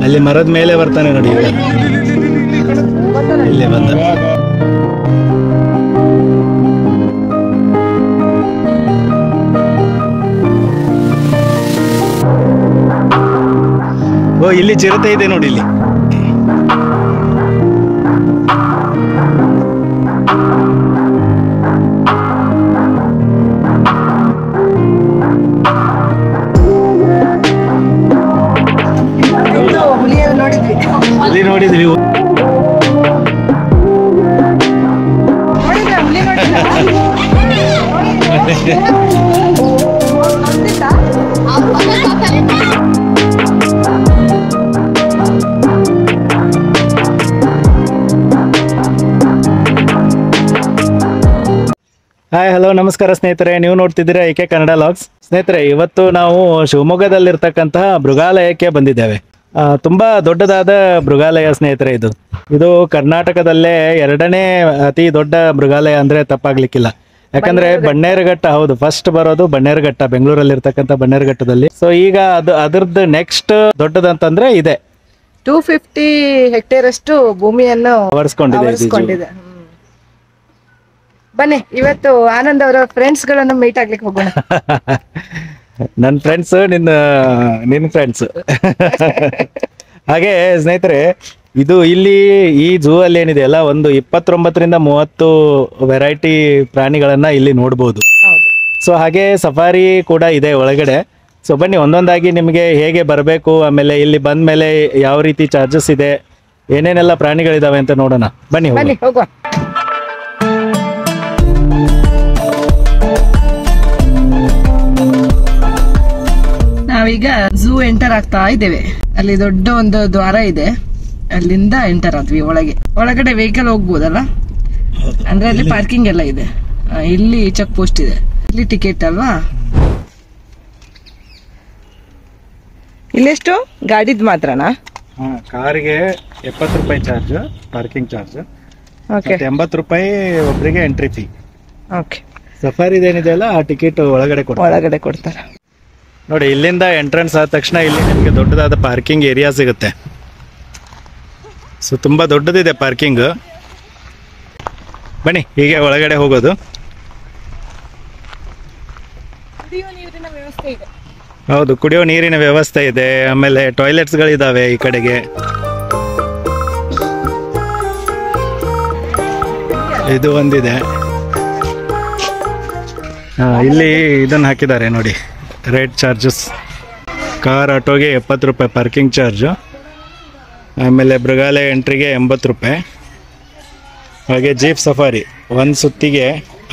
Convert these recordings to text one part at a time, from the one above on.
ಅಲ್ಲಿ ಮರದ ಮೇಲೆ ಬರ್ತಾನೆ ನೋಡಿ ಈಗ. ಇಲ್ಲಿ ಬಂದ. ಓ ಇಲ್ಲಿ ಚಿರತೆ ಇದೆ ನೋಡಿ ಇಲ್ಲಿ. ಹುಲಿ ನೋಡಿದ್ವಿ. ಹಾಯ್ ಹಲೋ ನಮಸ್ಕಾರ ಸ್ನೇಹಿತರೆ, ನೀವು ನೋಡ್ತಿದ್ದೀರಾ ಏಕೆ ಕನ್ನಡ ಲಾಗ್ಸ್. ಸ್ನೇಹಿತರೆ, ಇವತ್ತು ನಾವು ಶಿವಮೊಗ್ಗದಲ್ಲಿರ್ತಕ್ಕಂತಹ ಮೃಗಾಲಯಕ್ಕೆ ಬಂದಿದ್ದೇವೆ. ತುಂಬಾ ದೊಡ್ಡದಾದ ಮೃಗಾಲಯ ಸ್ನೇಹಿತರೆ. ಇದು ಕರ್ನಾಟಕದಲ್ಲೇ 2ನೇ ಅತಿ ದೊಡ್ಡ ಮೃಗಾಲಯ ಅಂದ್ರೆ ತಪ್ಪಾಗ್ಲಿಕ್ಕಿಲ್ಲ. ಯಾಕಂದ್ರೆ ಬನ್ನೇರುಘಟ್ಟ, ಹೌದು, ಫಸ್ಟ್ ಬರೋದು ಬನ್ನೇರುಘಟ್ಟ, ಬೆಂಗಳೂರಲ್ಲಿ ಬನ್ನೇರುಘಟ್ಟದಲ್ಲಿ. ಸೊ ಈಗ ಅದ್ರದ್ದು ನೆಕ್ಸ್ಟ್ ದೊಡ್ಡದಂತಂದ್ರೆ ಇದೆ. 250 ಹೆಕ್ಟೇರ್ ಅಷ್ಟು ಭೂಮಿಯನ್ನು ಆವರಿಸ್ಕೊಂಡಿದೆ. ಬನ್ನಿ, ಇವತ್ತು ಆನಂದ್ ಅವರ ಫ್ರೆಂಡ್ಸ್ ಗಳನ್ನ ಮೀಟ್ ಆಗ್ಲಿಕ್ಕೆ ಹೋಗೋಣ. ನನ್ನ ಫ್ರೆಂಡ್ಸ್, ನಿನ್ನ ಫ್ರೆಂಡ್ಸ್. ಹಾಗೆ ಸ್ನೇಹಿತರೆ, ಇಲ್ಲಿ ಈ ಝೂ ಅಲ್ಲಿ ಏನಿದೆ ಅಲ್ಲ, ಒಂದು 29ರಿಂದ 30 ವೆರೈಟಿ ಪ್ರಾಣಿಗಳನ್ನ ಇಲ್ಲಿ ನೋಡ್ಬೋದು. ಸೊ ಹಾಗೆ ಸಫಾರಿ ಕೂಡ ಇದೆ ಒಳಗಡೆ. ಸೊ ಬನ್ನಿ, ಒಂದೊಂದಾಗಿ ನಿಮಗೆ ಹೇಗೆ ಬರಬೇಕು, ಆಮೇಲೆ ಇಲ್ಲಿ ಬಂದ ಮೇಲೆ ಯಾವ ರೀತಿ ಚಾರ್ಜಸ್ ಇದೆ, ಏನೇನೆಲ್ಲ ಪ್ರಾಣಿಗಳಿದಾವೆ ಅಂತ ನೋಡೋಣ. ಬನ್ನಿ ಹೋಗುವ. ನಾವೀಗ ಝೂ ಎಂಟರ್ ಆಗ್ತಾ ಇದ್ದೇವೆ. ಅಲ್ಲಿ ದೊಡ್ಡ ಒಂದು ದ್ವಾರ ಇದೆ, ಅಲ್ಲಿಂದ ಎಂಟರ್ ಆದ್ವಿ ಒಳಗಡೆ ವೆಹಿಕಲ್ ಹೋಗ್ಬೋದಲ್ಲ, ಅಂದ್ರೆ ಅಲ್ಲಿ ಪಾರ್ಕಿಂಗ್ ಎಲ್ಲ ಇದೆ. ಇಲ್ಲಿ ಚೆಕ್ ಪೋಸ್ಟ್ ಇದೆ, ಇಲ್ಲಿ ಟಿಕೆಟ್ ಅಲ್ವಾ. ಇಲ್ಲೆಷ್ಟು ಗಾಡಿದ್ ಮಾತ್ರನಾ? ಕಾರಿಗೆ 70 ರೂಪಾಯಿ ಚಾರ್ಜ್, ಪಾರ್ಕಿಂಗ್ ಚಾರ್ಜ್. ಓಕೆ, 80 ರೂಪಾಯಿ ಒಬ್ಬರಿಗೆ ಎಂಟ್ರಿ ಫೀ. ಓಕೆ. ಸಫಾರಿ ಏನಿದೆ ಅಲ್ಲ, ಆ ಟಿಕೆಟ್ ಒಳಗಡೆ ಕೊಡ್ತಾರೆ. ನೋಡಿ, ಇಲ್ಲಿಂದ ಎಂಟ್ರೆನ್ಸ್ ಆದ ತಕ್ಷಣ ಇಲ್ಲಿ ನಿಮಗೆ ದೊಡ್ಡದಾದ ಪಾರ್ಕಿಂಗ್ ಏರಿಯಾ ಸಿಗುತ್ತೆ. ಸೊ ತುಂಬಾ ದೊಡ್ಡದಿದೆ ಪಾರ್ಕಿಂಗ್. ಬನ್ನಿ, ಹೀಗೆ ಒಳಗಡೆ ಹೋಗೋದು. ಹೌದು, ಕುಡಿಯೋ ನೀರಿನ ವ್ಯವಸ್ಥೆ ಇದೆ. ಆಮೇಲೆ ಟಾಯ್ಲೆಟ್ಸ್ ಗಳಿದಾವೆ ಈ ಕಡೆಗೆ. ಇದು ಒಂದಿದೆ. ಇಲ್ಲಿ ಇದನ್ನ ಹಾಕಿದ್ದಾರೆ ನೋಡಿ, ರೇಟ್ ಚಾರ್ಜಸ್. ಕಾರ್ ಆಟೋಗೆ 70 ರೂಪಾಯಿ ಪಾರ್ಕಿಂಗ್ ಚಾರ್ಜು. ಆಮೇಲೆ ಮೃಗಾಲಯ ಎಂಟ್ರಿಗೆ 80 ರೂಪಾಯಿ. ಹಾಗೆ ಜೀಪ್ ಸಫಾರಿ ಒಂದು ಸುತ್ತಿಗೆ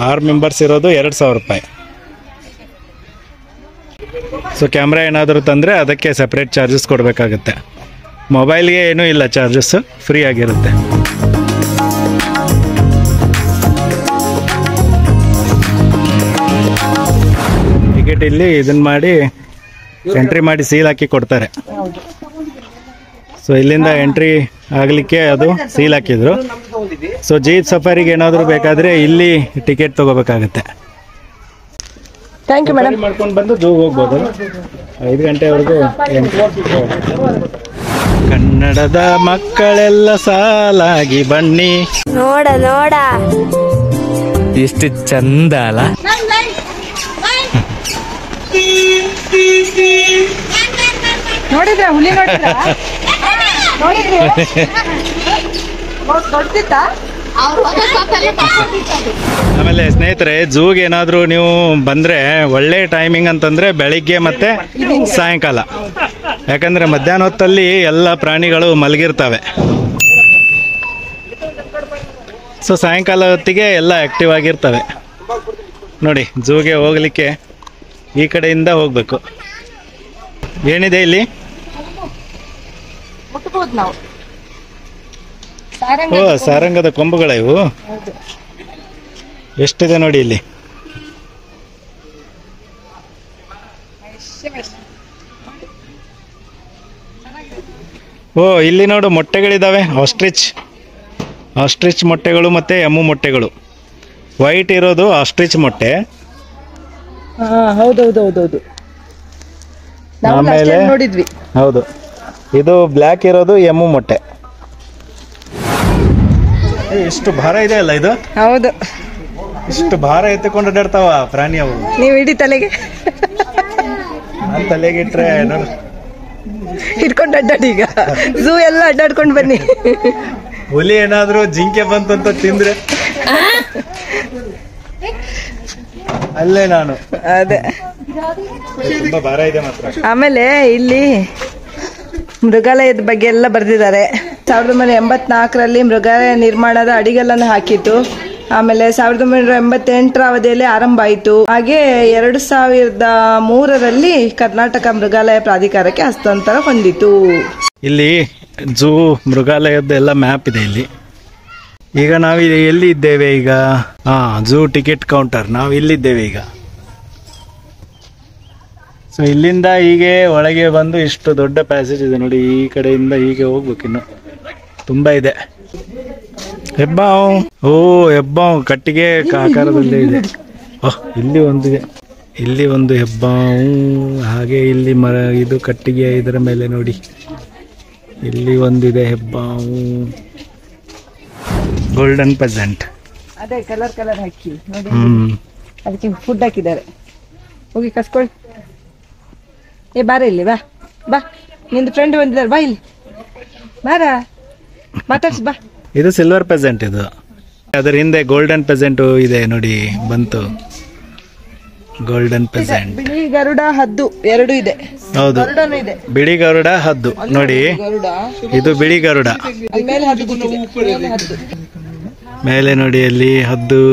6 ಮೆಂಬರ್ಸ್ ಇರೋದು 2000 ರೂಪಾಯಿ. ಸೊ ಕ್ಯಾಮ್ರಾ ಏನಾದರೂ ತಂದರೆ ಅದಕ್ಕೆ ಸಪ್ರೇಟ್ ಚಾರ್ಜಸ್ ಕೊಡಬೇಕಾಗುತ್ತೆ. ಮೊಬೈಲ್ಗೆ ಏನೂ ಇಲ್ಲ ಚಾರ್ಜಸ್, ಫ್ರೀ ಆಗಿರುತ್ತೆ. ಟಿಕೆಟ್ ಇಲ್ಲಿ ಇದನ್ನ ಮಾಡಿ ಎಂಟ್ರಿ ಮಾಡಿ ಸೀಲ್ ಹಾಕಿ ಕೊಡ್ತಾರೆ. ಸೊ ಇಲ್ಲಿಂದ ಎಂಟ್ರಿ ಆಗ್ಲಿಕ್ಕೆ ಅದು ಸೀಲ್ ಹಾಕಿದ್ರು. ಸೊ ಜೀಪ್ ಸಫಾರಿಗೆ ಏನಾದರೂ ಬೇಕಾದ್ರೆ ಇಲ್ಲಿ ಟಿಕೆಟ್ ತಗೋಬೇಕಾಗತ್ತೆ. Thank you madam. ಮಾಡ್ಕೊಂಡು ಬಂದು ಝೂ ಹೋಗ್ಬೋದು. 5 ಗಂಟೆವರೆಗೂ. ಕನ್ನಡದ ಮಕ್ಕಳೆಲ್ಲ ಸಾಲಾಗಿ ಬನ್ನಿ, ನೋಡ ಎಷ್ಟು ಚಂದ ಅಲ್ಲ. ನೋಡಿದ್ರ ಹುಲಿ? ಆಮೇಲೆ ಸ್ನೇಹಿತರೆ, ಝೂಗೆ ಏನಾದರೂ ನೀವು ಬಂದ್ರೆ ಒಳ್ಳೆ ಟೈಮಿಂಗ್ ಅಂತಂದ್ರೆ ಬೆಳಿಗ್ಗೆ ಮತ್ತೆ ಸಾಯಂಕಾಲ. ಯಾಕಂದ್ರೆ ಮಧ್ಯಾಹ್ನ ಹೊತ್ತಲ್ಲಿ ಎಲ್ಲ ಪ್ರಾಣಿಗಳು ಮಲಗಿರ್ತವೆ. ಸೊ ಸಾಯಂಕಾಲ ಹೊತ್ತಿಗೆ ಎಲ್ಲ ಆಕ್ಟಿವ್ ಆಗಿರ್ತವೆ. ನೋಡಿ, ಝೂಗೆ ಹೋಗ್ಲಿಕ್ಕೆ ಈ ಕಡೆಯಿಂದ ಹೋಗ್ಬೇಕು. ಏನಿದೆ ಇಲ್ಲಿ? ಓ, ಸಾರಂಗದ ಕೊಂಬುಗಳ ಇವು. ಎಷ್ಟಿದೆ ನೋಡಿ ಇಲ್ಲಿ. ಓ, ಇಲ್ಲಿ ನೋಡು, ಮೊಟ್ಟೆಗಳಿದಾವೆ. ಆಸ್ಟ್ರಿಚ್ ಮೊಟ್ಟೆಗಳು ಮತ್ತೆ ಎಮ್ಮು ಮೊಟ್ಟೆಗಳು. ವೈಟ್ ಇರೋದು ಆಸ್ಟ್ರಿಚ್ ಮೊಟ್ಟೆ. ಹೌದೌದೌದೌದು, ಆಮೇಲೆ ನೋಡಿದ್ವಿ. ಹೌದು, ಇದು ಬ್ಲ್ಯಾಕ್ ಇರೋದು ಎಮ್ಮು ಮೊಟ್ಟೆ. ಎಷ್ಟು ಭಾರ ಇದೆ ಅಲ್ಲ ಇದು. ಹೌದು, ಇಷ್ಟು ಭಾರ ಎತ್ತಿಕೊಂಡು ಅಡ್ಡಾಡ್ತಾವ ಪ್ರಾಣಿ ಅವು. ನೀವು ಇಡೀ ತಲೆಗೆ ನಾನ್ ತಲೆಗೆ ಇಟ್ರೆ ನೋಡು ಹಿಡ್ಕೊಂಡು ಅಡ್ಡಾಡಿ. ಈಗ ಝೂ ಎಲ್ಲ ಅಡ್ಡಾಡ್ಕೊಂಡು ಬನ್ನಿ. ಹುಲಿ ಏನಾದ್ರು ಜಿಂಕೆ ಬಂತಂತ ತಿಂದ್ರೆ ಅಲ್ಲೇ ನಾನು. ಅದೇ ತುಂಬಾ ಭಾರ ಇದೆ ಮಾತ್ರ. ಆಮೇಲೆ ಇಲ್ಲಿ ಮೃಗಾಲಯದ ಬಗ್ಗೆ ಎಲ್ಲ ಬರೆದಿದ್ದಾರೆ. 1984ರಲ್ಲಿ ಮೃಗಾಲಯ ನಿರ್ಮಾಣದ ಅಡಿಗಲ್ಲನ್ನು ಹಾಕಿತ್ತು. ಆಮೇಲೆ 1988ರ ಅವಧಿಯಲ್ಲಿ ಆರಂಭ ಆಯಿತು. ಹಾಗೆ 2003ರಲ್ಲಿ ಕರ್ನಾಟಕ ಮೃಗಾಲಯ ಪ್ರಾಧಿಕಾರಕ್ಕೆ ಹಸ್ತಾಂತರ ಹೊಂದಿತು. ಇಲ್ಲಿ ಝೂ ಮೃಗಾಲಯದ ಎಲ್ಲ ಮ್ಯಾಪ್ ಇದೆ ಇಲ್ಲಿ. ಈಗ ನಾವು ಎಲ್ಲಿ ಇದ್ದೇವೆ ಈಗ? Zoo ticket counter. ನಾವು ಇಲ್ಲಿದ್ದೇವೆ ಈಗ. ಸೊ ಇಲ್ಲಿಂದ ಹೀಗೆ ಒಳಗೆ ಬಂದು ಇಷ್ಟು ದೊಡ್ಡ ಪ್ಯಾಸೇಜ್ ಇದೆ ನೋಡಿ. ಈ ಕಡೆಯಿಂದ ಹೀಗೆ ಹೋಗ್ಬೇಕು. ಇನ್ನು ತುಂಬಾ ಇದೆ. ಹೆಬ್ಬಾವು, ಹೆಬ್ಬಾವು ಕಟ್ಟಿಗೆ ಆಕಾರದಲ್ಲೇ ಇದೆ. ಇಲ್ಲಿ ಒಂದಿದೆ, ಇಲ್ಲಿ ಒಂದು ಹೆಬ್ಬಾವು. ಹಾಗೆ ಇಲ್ಲಿ ಮರ, ಇದು ಕಟ್ಟಿಗೆ, ಇದರ ಮೇಲೆ ನೋಡಿ ಇಲ್ಲಿ ಒಂದಿದೆ ಹೆಬ್ಬಾವು. Golden pheasant. ಅದೇ ಕಲರ್ ಹಾಕಿ ನೋಡಿ, ಅದಕ್ಕೆ ಫುಡ್ ಹಾಕಿದ್ದಾರೆ. ಹೋಗಿ ಕಸ್ಕೊಳ್ಳಿ. ಬಾರ ಇಲ್ಲಿ, ಬಾ ಬಾ, ನಿಂದು ಫ್ರೆಂಡ್ ಬಂದಿದ್ದಾರೆ, ಬಾ ಇಲ್ಲಿ ಬಾರ, ಮಾತಾಡ್ಸಿ ಬಾ. ಇದು ಸಿಲ್ವರ್ ಪೆಸೆಂಟ್. ಇದು ಅದರ ಹಿಂದೆ ಗೋಲ್ಡನ್ ಪೆಸೆಂಟ್ ಇದೆ ನೋಡಿ, ಬಂತು ಗೋಲ್ಡನ್ ಪೆಸೆಂಟ್. ಬಿಳಿ ಗರುಡ, ಹದ್ದು ಎರಡು ಇದೆ. ಹೌದು, ಇದೆ. ಬಿಳಿ ಗರುಡ, ಹದ್ದು ನೋಡಿ. ಗರುಡ ಇದು ಬಿಳಿ ಗರುಡ. ಮೇಲೆ ಹದ್ದು ಕೂತಿದೆ. ಮೇಲೆ ಹದ್ದು. ಮೇಲೆ ನೋಡಿ ಅಲ್ಲಿ ಹದ್ದು.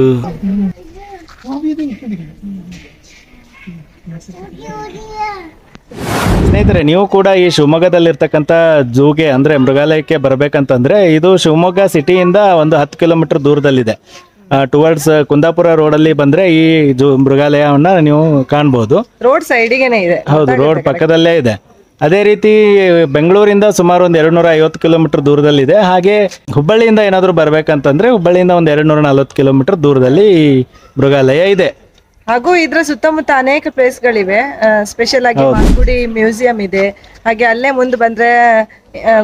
ಸ್ನೇಹಿತರೆ, ನೀವು ಕೂಡ ಈ ಶಿವಮೊಗ್ಗದಲ್ಲಿರ್ತಕ್ಕಂಥ ಝೂಗೆ ಅಂದ್ರೆ ಮೃಗಾಲಯಕ್ಕೆ ಬರ್ಬೇಕಂತಂದ್ರೆ ಇದು ಶಿವಮೊಗ್ಗ ಸಿಟಿಯಿಂದ ಒಂದು 10 ಕಿಲೋಮೀಟರ್ ದೂರದಲ್ಲಿದೆ. ಟುವರ್ಡ್ಸ್ ಕುಂದಾಪುರ ರೋಡಲ್ಲಿ ಬಂದ್ರೆ ಈ ಮೃಗಾಲಯವನ್ನ ನೀವು ಕಾಣ್ಬೋದು. ರೋಡ್ ಸೈಡಿಗೆನೆ ಇದೆ. ಹೌದು, ರೋಡ್ ಪಕ್ಕದಲ್ಲೇ ಇದೆ. ಅದೇ ರೀತಿ ಬೆಂಗಳೂರಿಂದ ಸುಮಾರು ಒಂದು 250 ಕಿಲೋಮೀಟರ್ ದೂರದಲ್ಲಿದೆ. ಹಾಗೆ ಹುಬ್ಬಳ್ಳಿಯಿಂದ ಏನಾದರೂ ಬರ್ಬೇಕಂತಂದ್ರೆ ಹುಬ್ಬಳ್ಳಿಯಿಂದ ಒಂದು 240 ಕಿಲೋಮೀಟರ್ ದೂರದಲ್ಲಿ ಈ ಮೃಗಾಲಯ ಇದೆ. ಹಾಗೂ ಇದ್ರ ಸುತ್ತಮುತ್ತ ಅನೇಕ ಪ್ಲೇಸ್ಗಳಿವೆ. ಸ್ಪೆಷಲ್ ಆಗಿ ಮಾನ್ಗುಡಿ ಮ್ಯೂಸಿಯಂ ಇದೆ. ಹಾಗೆ ಅಲ್ಲೇ ಮುಂದೆ ಬಂದ್ರೆ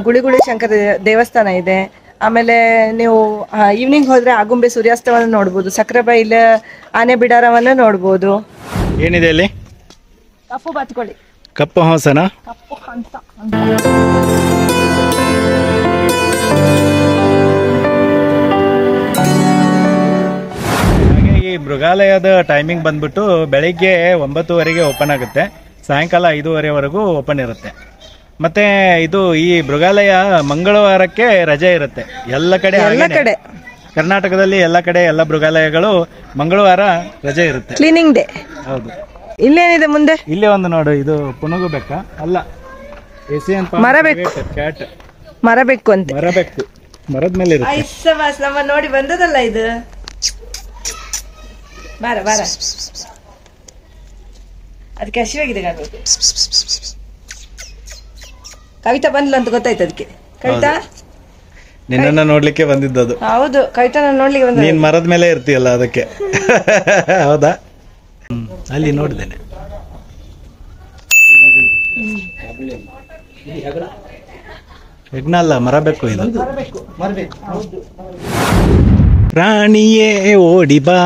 ಗುಳಿಗುಳಿ ಶಂಕರ ದೇವಸ್ಥಾನ ಇದೆ. ಆಮೇಲೆ ನೀವು ಈವ್ನಿಂಗ್ ಹೋದ್ರೆ ಆಗುಂಬೆ ಸೂರ್ಯಾಸ್ತವನ್ನು ನೋಡ್ಬೋದು. ಸಕ್ರೆಬೈಲ್ ಆನೆ ಬಿಡಾರವನ್ನು ನೋಡ್ಬೋದು. ಏನಿದೆ ಅಲ್ಲಿ? ಕಪ್ಪು ಬಾತುಕೋಳಿ. ಕಪ್ಪು ಹಂಸನ? ಕಪ್ಪು ಹಂಸ. ಮೃಗಾಲಯದ ಟೈಮಿಂಗ್ ಬಂದ್ಬಿಟ್ಟು ಬೆಳಿಗ್ಗೆ 9:30ಗೆ ಓಪನ್ ಆಗುತ್ತೆ, ಸಾಯಂಕಾಲ 5:30ವರೆಗೂ ಓಪನ್ ಇರುತ್ತೆ. ಮತ್ತೆ ಇದು ಈ ಮೃಗಾಲಯ ಮಂಗಳವಾರಕ್ಕೆ ರಜೆ ಇರುತ್ತೆ ಎಲ್ಲ ಕಡೆ. ಕರ್ನಾಟಕದಲ್ಲಿ ಎಲ್ಲ ಕಡೆ ಎಲ್ಲ ಮೃಗಾಲಯಗಳು ಮಂಗಳವಾರ ರಜೆ ಇರುತ್ತೆ, ಕ್ಲೀನಿಂಗ್ ಡೇ. ಹೌದು. ಇಲ್ಲೇನಿದೆ ಮುಂದೆ? ಇಲ್ಲೇ ಒಂದು ನೋಡು, ಇದು ಪುನುಗು ಬೆಕ್ಕ ಅಲ್ಲ, ಏಸಿಯನ್ ಮರಬೇಕು. ಕ್ಯಾಟ್, ಮರಬೇಕು ಅಂತ. ಮರಬೇಕು, ಮರದ ಮೇಲೆ ಇರುತ್ತೆ. ನಮ್ಮ ನೋಡಿ ಬಂದದಲ್ಲ ಇದು. ಬಾರ ಬಾರ, ಅದಕ್ಕೆ ಹಸಿವಾಗಿದೆ ಕಾಣ್ಬೇಕು. ಕವಿತಾ ಬಂದ್ಲ ಅಂತ ಗೊತ್ತಾಯ್ತು ಅದಕ್ಕೆ. ಕವಿತಾ ನಿನ್ನ ನೋಡ್ಲಿಕ್ಕೆ ಬಂದಿದ್ದದು. ಹೌದು, ಕವಿತಾ ನೋಡ್ಲಿಕ್ಕೆ ಬಂದ. ನೀನ್ ಮರದ ಮೇಲೆ ಇರ್ತೀಯಲ್ಲ ಅದಕ್ಕೆ. ಹೌದಾ? ಅಲ್ಲಿ ನೋಡಿದ್ದೇನೆ. ಹೆಗ್ನ ಅಲ್ಲ, ಮರಬೇಕು ಇದು. ಪ್ರಾಣಿಯೇ ಓಡಿ ಬಾ.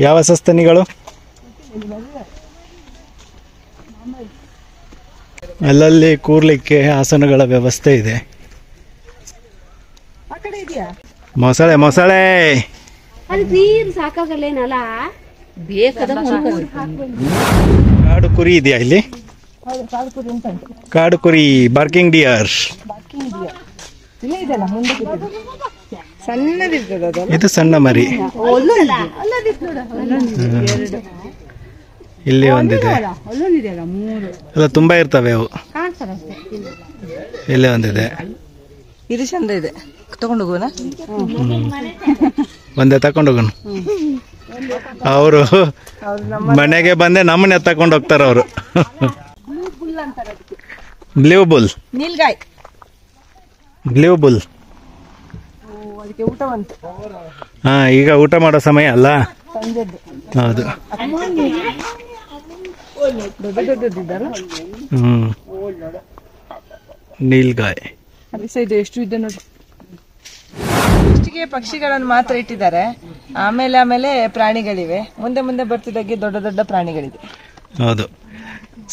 ಯಾವ ಸಸ್ತನಿಗಳು? ಅಲ್ಲಲ್ಲಿ ಕೂರ್ಲಿಕ್ಕೆ ಆಸನಗಳ ವ್ಯವಸ್ಥೆ ಇದೆ. ಮೊಸಳೆ, ಮೊಸಳೆ ಕಾಡು ಕುರಿ ಇದೆಯಾ ಇಲ್ಲಿ? ಕಾಡು ಕುರಿ, ಬಾರ್ಕಿಂಗ್ ಡಿಯರ್. ಇದು ಸಣ್ಣ ಮರಿ. ಇಲ್ಲಿ ಒಂದಿದೆ. ಅಲ್ಲ, ತುಂಬಾ ಇರ್ತವೆ ಅವು. ಇಲ್ಲೇ ಒಂದಿದೆ. ಇದು ಚಂದ ಇದೆ, ತಗೊಂಡು ಹೋಗೋಣ. ಒಂದೇ ತಕೊಂಡು ಹೋಗೋಣ. ಅವರು ಮನೆಗೆ ಬಂದೆ ನಮ್ಮನ್ನ ತಕೊಂಡು ಹೋಗ್ತಾರ ಅವರು. Blue bull, nilgai, blue bull. ಅದಕ್ಕೆ ಊಟ ಬಂತು. ಹಾ, ಈಗ ಊಟ ಮಾಡೋ ಸಮಯ ಅಲ್ಲ. ಸಂಜೆದ್ದು. ಹೌದು. ದೊಡ್ಡದಿದ್ದಾರ. ನೀಲ್ಗಾಯ್ ಅಲ್ಲಿ ಸೈಡ್ ಎಷ್ಟು ಇದೆ ನೋಡಿ. ಇಷ್ಟಿಗೆ ಪಕ್ಷಿಗಳನ್ನು ಮಾತ್ರ ಇಟ್ಟಿದ್ದಾರೆ. ಆಮೇಲೆ ಪ್ರಾಣಿಗಳಿವೆ. ಮುಂದೆ ಬರ್ತಿದ್ದಾಗೆ ದೊಡ್ಡ ದೊಡ್ಡ ಪ್ರಾಣಿಗಳಿದೆ. ಹೌದು.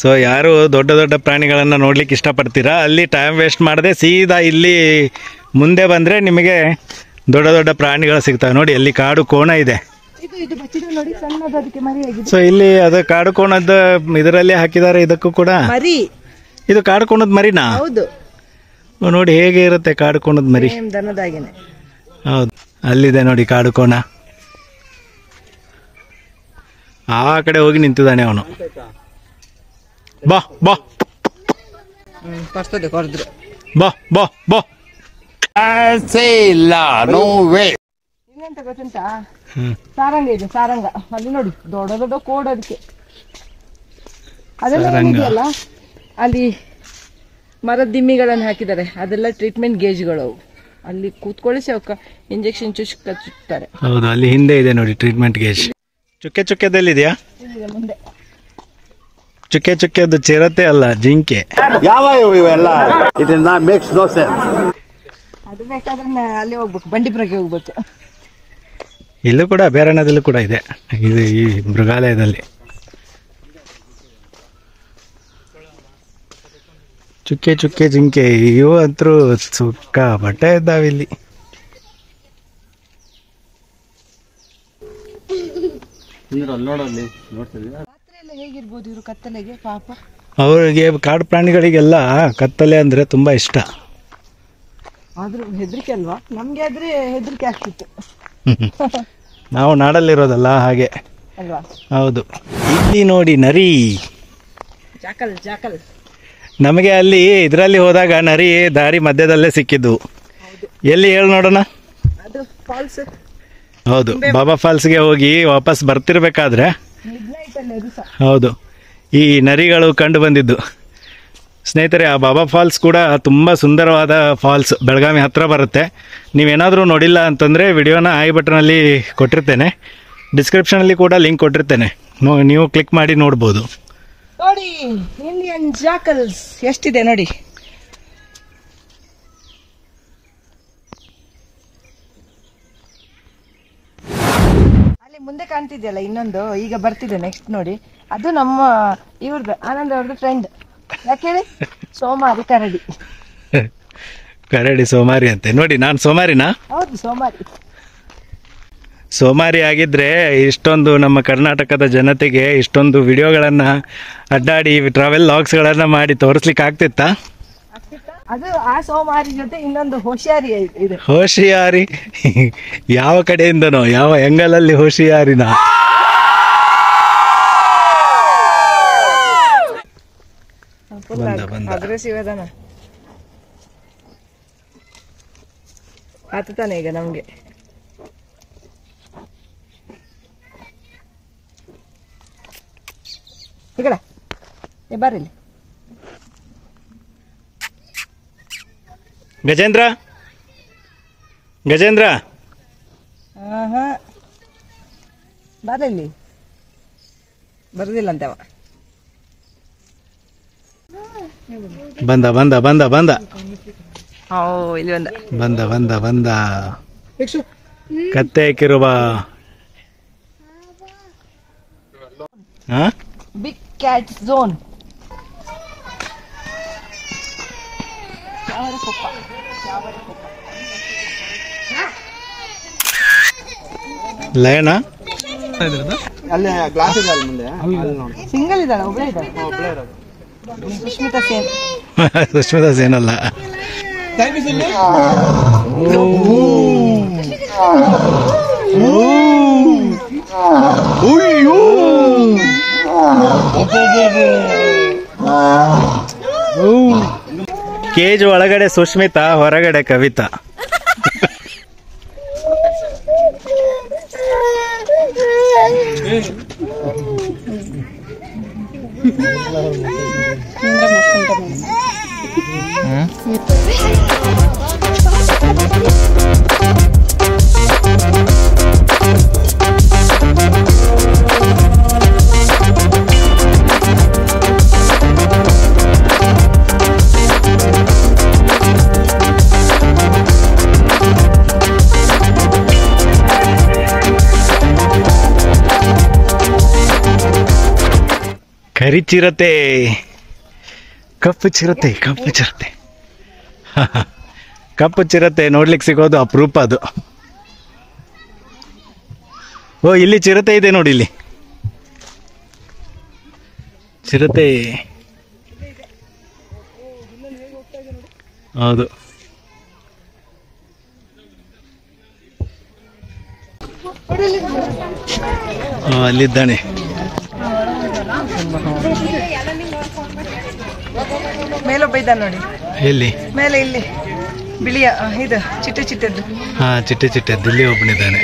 ಸೊ ಯಾರು ದೊಡ್ಡ ದೊಡ್ಡ ಪ್ರಾಣಿಗಳನ್ನು ನೋಡ್ಲಿಕ್ಕೆ ಇಷ್ಟಪಡ್ತೀರಾ, ಅಲ್ಲಿ ಟೈಮ್ ವೇಸ್ಟ್ ಮಾಡದೆ ಸೀದಾ ಇಲ್ಲಿ ಮುಂದೆ ಬಂದರೆ ನಿಮಗೆ ದೊಡ್ಡ ದೊಡ್ಡ ಪ್ರಾಣಿಗಳು ಸಿಗ್ತವೆ. ನೋಡಿ, ಅಲ್ಲಿ ಕಾಡು ಕೋಣ ಇದೆ. ಇದು ಬಚ್ಚಿದೆ ನೋಡಿ, ಸಣ್ಣದು, ಅದಕ್ಕೆ ಮರಿ ಆಗಿದೆ. ಸೊ ಇಲ್ಲಿ ಅದು ಕಾಡು ಕೋಣದ ಇದರಲ್ಲಿ ಹಾಕಿದ್ದಾರೆ. ಇದಕ್ಕೂ ಕೂಡ ಮರಿ. ಇದು ಕಾಡು ಕೋಣದ ಮರಿನಾ? ಹೌದು. ನೋಡಿ ಹೇಗೆ ಇರುತ್ತೆ ಕಾಡು ಕೋಣದ ಮರಿ. ದನದಾಗೇನೆ. ಹೌದು, ಅಲ್ಲಿದೆ ನೋಡಿ ಕಾಡು ಕೋಣ. ಆ ಕಡೆ ಹೋಗಿ ನಿಂತಿದ್ದಾನೆ ಅವನು. ಬಾ ಬಾ ಬರ್ತದೆ, ಹೊರದ್ರು. ಬಾ ಬಾ ಬಾ. ಇನ್ನೆಂತ ಗೊತ್ತುಂಟಾ, ಸಾರಂಗ ಇದೆ. ಸಾರಂಗ ಅಲ್ಲಿ ನೋಡಿ, ದೊಡ್ಡ ದೊಡ್ಡ ಕೋಡ್. ಅದಕ್ಕೆ ಅದೆಲ್ಲ ಇದೆಯಲ್ಲ, ಅಲ್ಲಿ ಮರದ ದಿಮ್ಮಿಗಳನ್ನು ಹಾಕಿದ್ದಾರೆ. ಅದೆಲ್ಲ ಟ್ರೀಟ್ಮೆಂಟ್ ಗೇಜ್ಗಳು. ಅವು ಅಲ್ಲಿ ಕೂತ್ಕೊಳ್ಳಿಸಿ ಅವಕ್ಕೆ ಇಂಜೆಕ್ಷನ್ ಚುಚ್ತಾರೆ. ಹೌದು, ಅಲ್ಲಿ ಹಿಂದೆ ಇದೆ ನೋಡಿ ಟ್ರೀಟ್ಮೆಂಟ್ ಗೇಜ್. ಚುಕ್ಕೆ ಚುಕ್ಕೆದಲ್ಲಿದೆಯಾ? ಮುಂದೆ ಚುಕ್ಕೆ ಚುಕ್ಕೆದು ಚಿರತೆ ಅಲ್ಲ, ಜಿಂಕೆ. ಯಾವ ಇವೆಲ್ಲ? It is not makes no sense. ಅದು ಬೇಕಾದ್ರೆ ಅಲ್ಲಿ ಹೋಗ್ಬೇಕು, ಬಂಡೀಪುರಕ್ಕೆ ಹೋಗ್ಬೇಕು. ಇಲ್ಲೂ ಕೂಡ ಅಭಯಾರಣ್ಯದಲ್ಲೂ ಕೂಡ ಇದೆ, ಇದು ಈ ಮೃಗಾಲಯದಲ್ಲಿ. ಚುಕ್ಕೆ ಚುಕ್ಕೆ ಜಿಂಕೆ ಇವು ಅಂತೂ ಸುಕ್ಕ ಬಟ್ಟೆ ಇದ್ದಾವೆ ಇಲ್ಲಿ. ಹೇಗಿರ್ಬೋದು ಇವರು ಕತ್ತಲೆಗೆ ಪಾಪ. ಅವರಿಗೆ ಕಾಡು ಪ್ರಾಣಿಗಳಿಗೆಲ್ಲ ಕತ್ತಲೆ ಅಂದ್ರೆ ತುಂಬಾ ಇಷ್ಟ. ಆದ್ರೂ ಹೆದರಿಕೆ ಅಲ್ವಾ? ನಮ್ಗೆ ಆದ್ರೆ ಹೆದರಿಕೆ ಆಗ್ತಿತ್ತು. ನಾವು ನಾಡಲ್ಲಿರೋದಲ್ಲ ಹಾಗೆ ಅಲ್ವಾ? ಹೌದು. ಇಲ್ಲಿ ನೋಡಿ ನರಿ. Jackal jackal. ನಮಗೆ ಅಲ್ಲಿ ಇದರಲ್ಲಿ ಹೋದಾಗ ನರಿ ದಾರಿ ಮಧ್ಯದಲ್ಲೇ ಸಿಕ್ಕಿದ್ದು. ಎಲ್ಲಿ ಹೇಳಿ ನೋಡೋಣ? ಅದು ಫಾಲ್ಸ್. ಹೌದು, ಬಾಬಾ ಫಾಲ್ಸ್ಗೆ ಹೋಗಿ ವಾಪಸ್ ಬರ್ತಿರ್ಬೇಕಾದ್ರೆ ಮಿಡ್ನೈಟ್ ಅಲ್ಲಿ ಅದು ಸಹ. ಹೌದು, ಈ ನರಿಗಳು ಕಂಡು ಬಂದಿದ್ದು. ಸ್ನೇಹಿತರೆ, ಆ ಬಾಬಾ ಫಾಲ್ಸ್ ಕೂಡ ತುಂಬ ಸುಂದರವಾದ ಫಾಲ್ಸ್. ಬೆಳಗಾವಿ ಹತ್ರ ಬರುತ್ತೆ. ನೀವೇನಾದರೂ ನೋಡಿಲ್ಲ ಅಂತಂದರೆ ವಿಡಿಯೋನ ಐ ಬಟನಲ್ಲಿ ಕೊಟ್ಟಿರ್ತೇನೆ, ಡಿಸ್ಕ್ರಿಪ್ಷನಲ್ಲಿ ಕೂಡ ಲಿಂಕ್ ಕೊಟ್ಟಿರ್ತೇನೆ. ನೀವು ಕ್ಲಿಕ್ ಮಾಡಿ ನೋಡ್ಬೋದು. ನೋಡಿ, ಇಂಡಿಯನ್ ಜಾಕಲ್ಸ್ ಎಷ್ಟಿದೆ ನೋಡಿ. ಅಲ್ಲಿ ಮುಂದೆ ಕಾಣ್ತಿದ್ಯಲ್ಲ ಇನ್ನೊಂದು, ಈಗ ಬರ್ತಿದೆ ನೆಕ್ಸ್ಟ್ ನೋಡಿ. ಅದು ನಮ್ಮ ಇವ್ರದ್ದು ಆನಂದ್ ಅವ್ರದ್ದು ಫ್ರೆಂಡ್. ಯಾಕೆ ಹೇಳಿ? ಸೋಮಾರಿ ಕರಡಿ. ಕರಡಿ ಸೋಮಾರಿ ಅಂತೆ. ನೋಡಿ, ನಾನು ಸೋಮಾರಿನಾ? ಹೌದು, ಸೋಮಾರಿ. ಸೋಮಾರಿ ಆಗಿದ್ರೆ ಇಷ್ಟೊಂದು ನಮ್ಮ ಕರ್ನಾಟಕದ ಜನತೆಗೆ ಇಷ್ಟೊಂದು ವಿಡಿಯೋಗಳನ್ನು ಅಡ್ಡಾಡಿ ಟ್ರಾವೆಲ್ ಲಾಗ್ಸ್ಗಳನ್ನು ಮಾಡಿ ತೋರಿಸ್ಲಿಕ್ಕೆ ಆಗ್ತಿತ್ತಾ? ಅದು ಆ ಸೋಮಾರಿ ಜೊತೆ ಇನ್ನೊಂದು ಹೋಶಿಯಾರಿ ಇದೆ. ಹೋಶಿಯಾರಿ ಯಾವ ಕಡೆಯಿಂದನೋ, ಯಾವ ಎಂಗಲಲ್ಲಿ ಹೋಶಿಯಾರಿನ? ಅಗ್ರೆಸಿವ್ ಅದನ ಆತಾನೆ ಈಗ ನಮ್ಗೆ. ಈಗಡ ಬರ್ರಿ. ಗಜೇಂದ್ರ, ಗಜೇಂದ್ರ ಬರ್ರಿ. ಬರುದಿಲ್ಲ ಅಂತವ. ಬಂದ ಬಂದ ಬಂದ ಬಂದ ಇಲ್ಲಿ ಬಂದ ಬಂದ ಬಂದ ಕತ್ತೆ ಕಿರುವ. Big cat zone. ಲಯನ ಅಲ್ಲಿ ಗ್ಲಾಸ್ ಇದೆ ಅಲ್ಲಿ ಮುಂದೆ. ಸಿಂಗಲ್ ಇದ್ದಾಳೆ, ಒಬ್ಬಳೇ ಇದ್ದಾಳೆ. ಸುಷ್ಮಿತಾ ಸೇನ್. ಸುಷ್ಮಿತಾ ಸೇನ್ ಅಲ್ಲ. ಕೇಜ್ ಒಳಗಡೆ ಸುಷ್ಮಿತಾ, ಹೊರಗಡೆ ಕವಿತಾ. ಕರಿ ಚಿರತೆ, ಕಪ್ಪು ಚಿರತೆ, ಕಪ್ಪು ಚಿರತೆ. ಕಪ್ಪು ಚಿರತೆ ನೋಡ್ಲಿಕ್ಕೆ ಸಿಗೋದು ಅಪರೂಪ ಅದು. ಓ, ಇಲ್ಲಿ ಚಿರತೆ ಇದೆ ನೋಡಿ, ಇಲ್ಲಿ ಚಿರತೆ. ಹೌದು, ಅಲ್ಲಿದ್ದಾನೆ. ಮೇಲೊಬ್ಬ ಇದ್ದ ನೋಡಿ, ಎಲ್ಲಿ? ಮೇಲೆ ಇಲ್ಲಿ ಬಿಳಿಯ ಇದು ಚಿಟ್ಟೆ ಚಿಟ್ಟದ್ದು. ಹಾ, ಚಿಟ್ಟೆ ಚಿಟ್ಟದ್ದು ಇಲ್ಲಿ ಒಬ್ಬನಿದ್ದಾನೆ.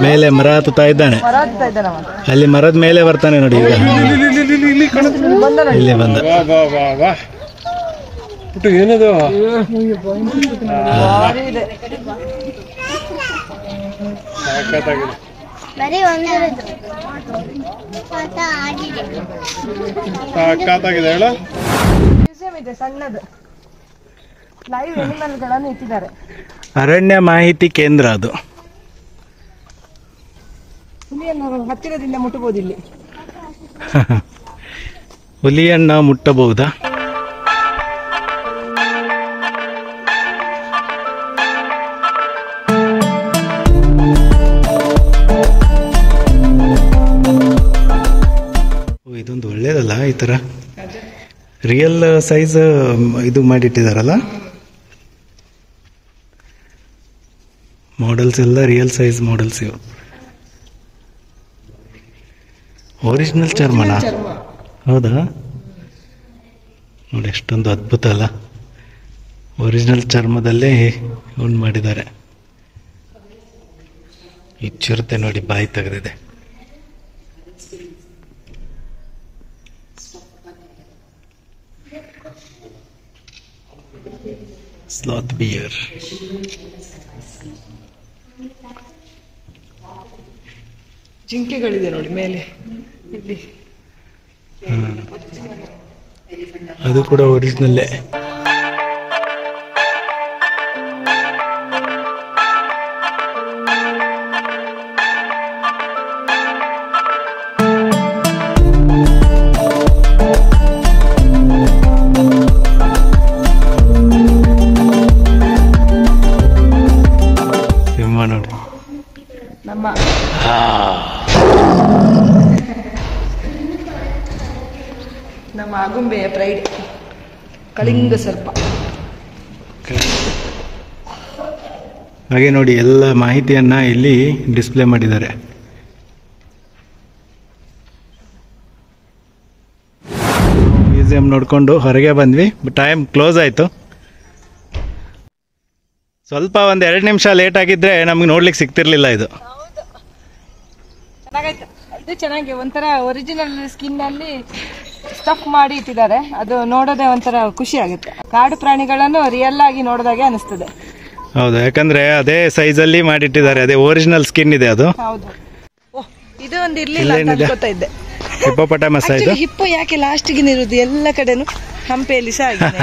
ಮೇಲೆ ಮರ ಹತ್ತುತ್ತಾ ಇದ್ದಾನೆ. ಅಲ್ಲಿ ಮರದ ಮೇಲೆ ಬರ್ತಾನೆ ನೋಡಿ. ಈಗ ಇಲ್ಲಿ ಬಂದ. ಏನದು? ಸಣ್ಣದು ಲೈವ್ ಎನಿಮಲ್ಗಳನ್ನು ಇಟ್ಟಿದ್ದಾರೆ. ಅರಣ್ಯ ಮಾಹಿತಿ ಕೇಂದ್ರ ಅದು. ಹುಲಿಯನ್ನು ಹತ್ತಿರದಿಂದ ಮುಟ್ಟಬಹುದು ಇಲ್ಲಿ. ಹುಲಿಯನ್ನ ಮುಟ್ಟಬಹುದಾ? ಇದೊಂದು ಒಳ್ಳೇದಲ್ಲ, ಈ ತರ ರಿಯಲ್ ಸೈಜ್ ಇದು ಮಾಡಿಟ್ಟಿದಾರಲ್ಲ. ಮಾಡೆಲ್ಸ್ ಎಲ್ಲ ರಿಯಲ್ ಸೈಜ್ ಮಾಡೆಲ್ಸ್ ಇವು. ಒರಿಜಿನಲ್ ಚರ್ಮನ? ಹೌದಾ? ನೋಡಿ ಎಷ್ಟೊಂದು ಅದ್ಭುತ ಅಲ್ಲ. ಒರಿಜಿನಲ್ ಚರ್ಮದಲ್ಲೇ ಒಂದು ಮಾಡಿದ್ದಾರೆ. ಈ ಚಿರತೆ ನೋಡಿ ಬಾಯಿ ತೆಗೆದಿದೆ. Sloth beer. ಜಿಂಕೆಗಳಿದೆ ನೋಡಿ ಮೇಲೆ ಇಲ್ಲಿ. ಅದು ಕೂಡ ಒರಿಜಿನಲ್ಲೇ. ಸಿಂಹ ನೋಡಿ. ನಮ್ಮ ನಮ್ಮ ಆಗುಂಬೆಯ ಪ್ರೈಡ್ ಕಳಿಂಗ ಸರ್ಪ. ಹಾಗೆ ನೋಡಿ ಎಲ್ಲ ಮಾಹಿತಿಯನ್ನ ಇಲ್ಲಿ ಡಿಸ್ಪ್ಲೇ ಮಾಡಿದ್ದಾರೆ. ಮ್ಯೂಸಿಯಂ ನೋಡ್ಕೊಂಡು ಹೊರಗೆ ಬಂದ್ವಿ. ಟೈಮ್ ಕ್ಲೋಸ್ ಆಯ್ತು. ಸ್ವಲ್ಪ ಒಂದ್ 2 ನಿಮಿಷ ಲೇಟ್ ಆಗಿದ್ರೆ ನಮ್ಗೆ ನೋಡ್ಲಿಕ್ಕೆ ಸಿಗ್ತಿರ್ಲಿಲ್ಲ ಇದು. ಚೆನ್ನಾಗೈತೆ ಇದು. ಚೆನ್ನಾಗಿ ಒಂಥರ ಒರಿಜಿನಲ್ ಸ್ಕಿನ್ ಅಲ್ಲಿ ಸ್ಟಫ್ ಮಾಡಿ ಇಟ್ಟಿದ್ದಾರೆ. ಅದು ನೋಡೋದೇ ಒಂಥರ ಖುಷಿ ಆಗುತ್ತೆ. ಕಾಡು ಪ್ರಾಣಿಗಳನ್ನು ರಿಯಲ್ ಆಗಿ ನೋಡಿದಾಗೆ ಅನಿಸ್ತದೆ. ಹೌದು, ಯಾಕಂದ್ರೆ ಅದೇ ಸೈಜ್ ಅಲ್ಲಿ ಮಾಡಿಟ್ಟಿದ್ದಾರೆ. ಅದೇ ಒರಿಜಿನಲ್ ಸ್ಕಿನ್ ಇದೆ ಅದು. ಹೌದು. ಇದು ಒಂದು ಇರ್ಲಿಲ್ಲ ಅಂತ ಅನ್ಕೋತಾ ಇದ್ದೆ. ಹಿಪ್ಪೋಪಟಾಮಸ್ ಆಯ್ತು. ಹಿಪ್ಪೋ ಯಾಕೆ ಲಾಸ್ಟಿಗೆ ಇರುದು ಎಲ್ಲ ಕಡೆನು? ಹಂಪೆಯಲ್ಲಿ ಸಹ ಆಗಿದೆ.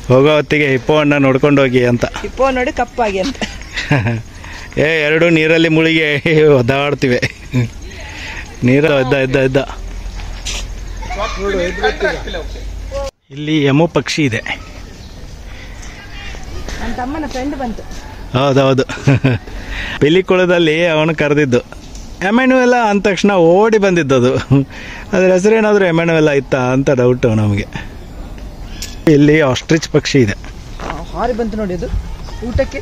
ಹೋಗೋ ಹೊತ್ತಿಗೆ ಹಿಪ್ಪೋವನ್ನ ನೋಡ್ಕೊಂಡು ಹೋಗಿ ಅಂತ. ಹಿಪ್ಪೋ ನೋಡಿ ಕಪ್ಪಾಗಿ ಅಂತ. ಎರಡು ನೀರಲ್ಲಿ ಮುಳುಗಿ ಒದ್ದಾಡ್ತಿವೆ. ನೀರ ಎದ್ದ. ಇಲ್ಲಿ ಎಮು ಪಕ್ಷಿ ಇದೆ. ನನ್ನ ತಮ್ಮನ ಫ್ರೆಂಡ್ ಬಂತು. ಹೌದೌದು. ಪಿಲಿಕುಳದಲ್ಲಿ ಅವನು ಕರೆದಿದ್ದು ಎಮ್ಯಾನ್ಯುಯೆಲ್ಲ ಅಂದ ತಕ್ಷಣ ಓಡಿ ಬಂದಿದ್ದದು. ಅದ್ರ ಹೆಸರೇನಾದ್ರೂ ಎಮ್ಯಾನ್ಯುಯೆಲ್ಲ ಇತ್ತಾ ಅಂತ ಡೌಟ್ ನಮಗೆ. ಇಲ್ಲಿ ಆಸ್ಟ್ರಿಚ್ ಪಕ್ಷಿ ಇದೆ. ಹಾರಿ ಬಂತು ನೋಡಿ. ಅದು ಊಟಕ್ಕೆ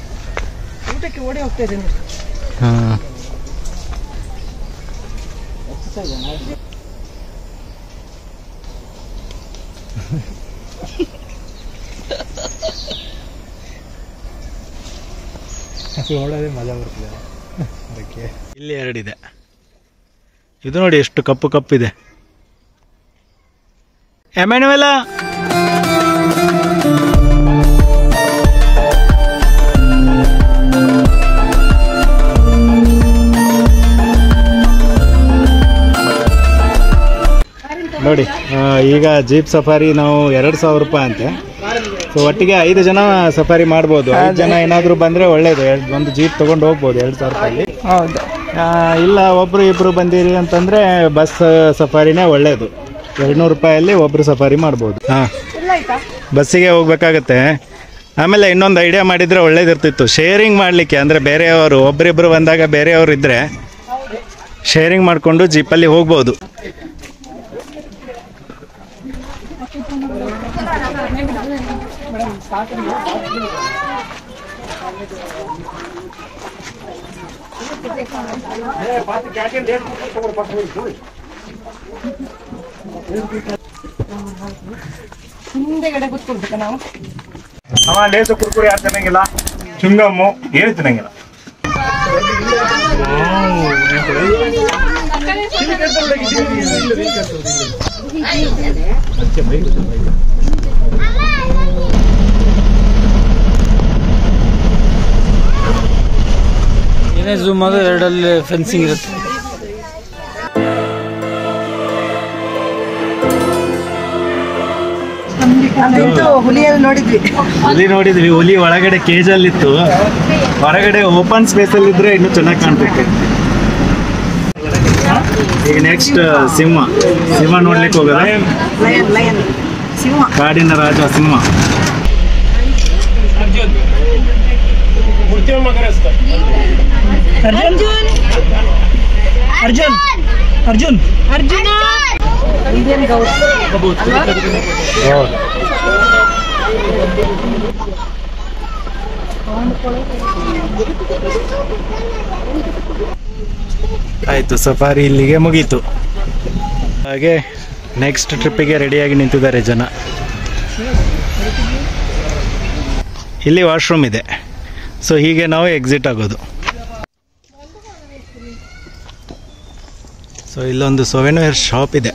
ಓಡಿ ಹೋಗ್ತಾ ಇದೆ ನೋಡಿ. ನೋಡೋದೇ ಮಜಾ ಬರ್ತದೆ ಅದಕ್ಕೆ. ಇಲ್ಲಿ 2 ಇದೆ. ಇದು ನೋಡಿ ಎಷ್ಟು ಕಪ್ಪು ಕಪ್ಪಿದೆ. ಎಮ್ಯಾನ್ಯುಯಲ್ ನೋಡಿ ಈಗ ಜೀಪ್ ಸಫಾರಿ ನಾವು 2,000 ರೂಪಾಯಿ ಅಂತೆ. ಸೊ ಒಟ್ಟಿಗೆ 5 ಜನ ಸಫಾರಿ ಮಾಡ್ಬೋದು. 5 ಜನ ಏನಾದರೂ ಬಂದರೆ ಒಳ್ಳೇದು. ಒಂದು ಜೀಪ್ ತೊಗೊಂಡು ಹೋಗ್ಬೋದು 2,000 ರೂಪಾಯಿ. ಹೌದು. ಇಲ್ಲ ಒಬ್ಬರು ಇಬ್ಬರು ಬಂದಿರಿ ಅಂತಂದರೆ ಬಸ್ ಸಫಾರಿನೇ ಒಳ್ಳೆಯದು. 200 ರೂಪಾಯಲ್ಲಿ ಒಬ್ಬರು ಸಫಾರಿ ಮಾಡ್ಬೋದು. ಹಾಂ, ಬಸ್ಸಿಗೆ ಹೋಗ್ಬೇಕಾಗತ್ತೆ. ಆಮೇಲೆ ಇನ್ನೊಂದು ಐಡಿಯಾ ಮಾಡಿದರೆ ಒಳ್ಳೇದಿರ್ತಿತ್ತು, ಶೇರಿಂಗ್ ಮಾಡಲಿಕ್ಕೆ. ಅಂದರೆ ಬೇರೆಯವರು ಒಬ್ಬರಿಬ್ಬರು ಬಂದಾಗ ಬೇರೆಯವರು ಇದ್ದರೆ ಶೇರಿಂಗ್ ಮಾಡಿಕೊಂಡು ಜೀಪಲ್ಲಿ ಹೋಗ್ಬೋದು. ಹಿಂದೆಗಡೆ ಕೂತ್ಕೊಳ್ಬೇಕಾ ನಾವು? ಲೇಸು ಕುರ್ಕುರಿ ಯಾರು ತಿನ್ನಂಗಿಲ್ಲ, ಚುಂಗಮ್ಮು ಏನು ತಿನ್ನಂಗಿಲ್ಲ. ಏನೇ ಝೂಮ್ ಆದ್ರೆ 2 ಫೆನ್ಸಿಂಗ್ ಇರುತ್ತೆ. ಹುಲಿಯಲ್ಲಿ ನೋಡಿದ್ವಿ. ಹುಲಿ ಒಳಗಡೆ ಕೇಜಲ್ಲಿತ್ತು, ಹೊರಗಡೆ ಓಪನ್ ಸ್ಪೇಸ್ ಅಲ್ಲಿ ಇದ್ರೆ ಇನ್ನೂ ಚೆನ್ನಾಗಿ ಕಾಣ್ತಿತ್ತು. ಈಗ ನೆಕ್ಸ್ಟ್ ಸಿಂಹ ನೋಡ್ಲಿಕ್ಕೆ ಹೋಗೋದ. ಕಾಡಿನ ರಾಜ ಸಿಂಹ. ಅರ್ಜುನ್ ಇಂಡಿಯನ್ ಗೌಸ್. ಆಯ್ತು, ಸಫಾರಿ ಇಲ್ಲಿಗೆ ಮುಗೀತು. ಹಾಗೆ ನೆಕ್ಸ್ಟ್ ಟ್ರಿಪ್ಪಿಗೆ ರೆಡಿಯಾಗಿ ನಿಂತಿದ್ದಾರೆ ಜನ. ಇಲ್ಲಿ ವಾಶ್ರೂಮ್ ಇದೆ. ಸೊ ಹೀಗೆ ನಾವು ಎಕ್ಸಿಟ್ ಆಗೋದು. ಸೊ ಇಲ್ಲೊಂದು ಸೊವೆನಿಯರ್ ಶಾಪ್ ಇದೆ.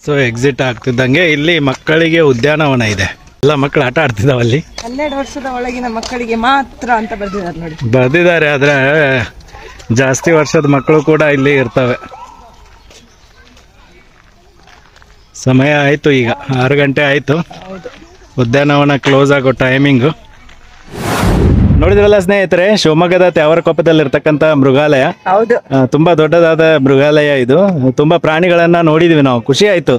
ಸೊ ಎಕ್ಸಿಟ್ ಆಗ್ತಿದ್ದಂಗೆ ಇಲ್ಲಿ ಮಕ್ಕಳಿಗೆ ಉದ್ಯಾನವನ ಇದೆ. ಎಲ್ಲ ಮಕ್ಕಳು ಆಟ ಆಡ್ತಿದ್ದಾವಲ್ಲಿ. 12 ವರ್ಷದ ಒಳಗಿನ ಮಕ್ಕಳಿಗೆ ಮಾತ್ರ ಅಂತ ಬರ್ದಿದ್ದಾರೆ ನೋಡಿ. ಬರ್ದಿದ್ದಾರೆ, ಆದರೆ ಜಾಸ್ತಿ ವರ್ಷದ ಮಕ್ಕಳು ಕೂಡ ಇಲ್ಲಿ ಇರ್ತವೆ. ಸಮಯ ಆಯಿತು, ಈಗ 6 ಗಂಟೆ ಆಯಿತು. ಉದ್ಯಾನವನ ಕ್ಲೋಸ್ ಆಗೋ ಟೈಮಿಂಗು. ನೋಡಿದ್ರಲ್ಲ ಸ್ನೇಹಿತರೆ, ಶಿವಮೊಗ್ಗದ ತ್ಯಾವರಕೊಪ್ಪದಲ್ಲಿರ್ತಕ್ಕಂಥ ಮೃಗಾಲಯ. ಹೌದು, ತುಂಬಾ ದೊಡ್ಡದಾದ ಮೃಗಾಲಯ ಇದು. ತುಂಬಾ ಪ್ರಾಣಿಗಳನ್ನ ನೋಡಿದ್ವಿ ನಾವು, ಖುಷಿ ಆಯ್ತು.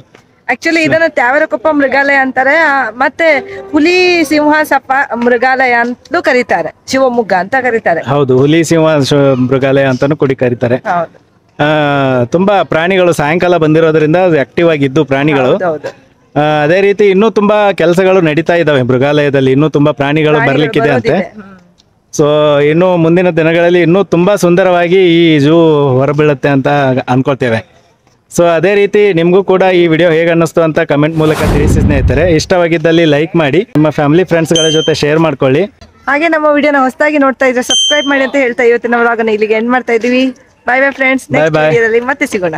ಆಕ್ಚುಲಿ ಇದನ್ನ ತ್ಯಾವರಕೊಪ್ಪ ಮೃಗಾಲಯ ಅಂತಾರೆ. ಮತ್ತೆ ಹುಲಿ ಸಿಂಹ ಸಫ ಮೃಗಾಲಯ ಅಂತಲೂ ಕರೀತಾರೆ, ಶಿವಮೊಗ್ಗ ಅಂತ ಕರೀತಾರೆ. ಹೌದು, ಹುಲಿ ಸಿಂಹ ಮೃಗಾಲಯ ಅಂತಾನು ಕೂಡ ಕರೀತಾರೆ. ಹೌದು, ತುಂಬಾ ಪ್ರಾಣಿಗಳು ಸಾಯಂಕಾಲ ಬಂದಿರೋದ್ರಿಂದ ಆಕ್ಟಿವ್ ಆಗಿದ್ದು ಪ್ರಾಣಿಗಳು. ಹೌದು. ಅದೇ ರೀತಿ ಇನ್ನೂ ತುಂಬಾ ಕೆಲಸಗಳು ನಡೀತಾ ಇದಾವೆ ಮೃಗಾಲಯದಲ್ಲಿ. ಇನ್ನೂ ತುಂಬಾ ಪ್ರಾಣಿಗಳು ಬರ್ಲಿಕ್ಕಿದೆ ಅಂತೆ. ಸೊ ಇನ್ನು ಮುಂದಿನ ದಿನಗಳಲ್ಲಿ ಇನ್ನೂ ತುಂಬಾ ಸುಂದರವಾಗಿ ಈ ಝೂ ಹೊರಬೀಳುತ್ತೆ ಅಂತ ಅನ್ಕೊಳ್ತೇವೆ. ಸೊ ಅದೇ ರೀತಿ ನಿಮಗೂ ಕೂಡ ಈ ವಿಡಿಯೋ ಹೇಗೆ ಅನ್ನಿಸ್ತು ಅಂತ ಕಮೆಂಟ್ ಮೂಲಕ ತಿಳಿಸಿ ಸ್ನೇಹಿತರೆ. ಇಷ್ಟವಾಗಿದ್ದಲ್ಲಿ ಲೈಕ್ ಮಾಡಿ, ನಿಮ್ಮ ಫ್ಯಾಮಿಲಿ ಫ್ರೆಂಡ್ಸ್ಗಳ ಜೊತೆ ಶೇರ್ ಮಾಡ್ಕೊಳ್ಳಿ. ಹಾಗೆ ನಮ್ಮ ವಿಡಿಯೋನ ಹೊಸದಾಗಿ ನೋಡ್ತಾ ಇದ್ರೆ ಸಬ್ಸ್ಕ್ರೈಬ್ ಮಾಡಿ ಅಂತ ಹೇಳ್ತಾ ಇವತ್ತಿನ ವ್ಲಾಗ್ನ ಇಲ್ಲಿಗೆ ಎಂಡ್ ಮಾಡ್ತಾ ಇದೀವಿ. ಬೈ ಬೈ ಫ್ರೆಂಡ್ಸ್, ನೆಕ್ಸ್ಟ್ ವಿಡಿಯೋದಲ್ಲಿ ಮತ್ತೆ ಸಿಗೋಣ.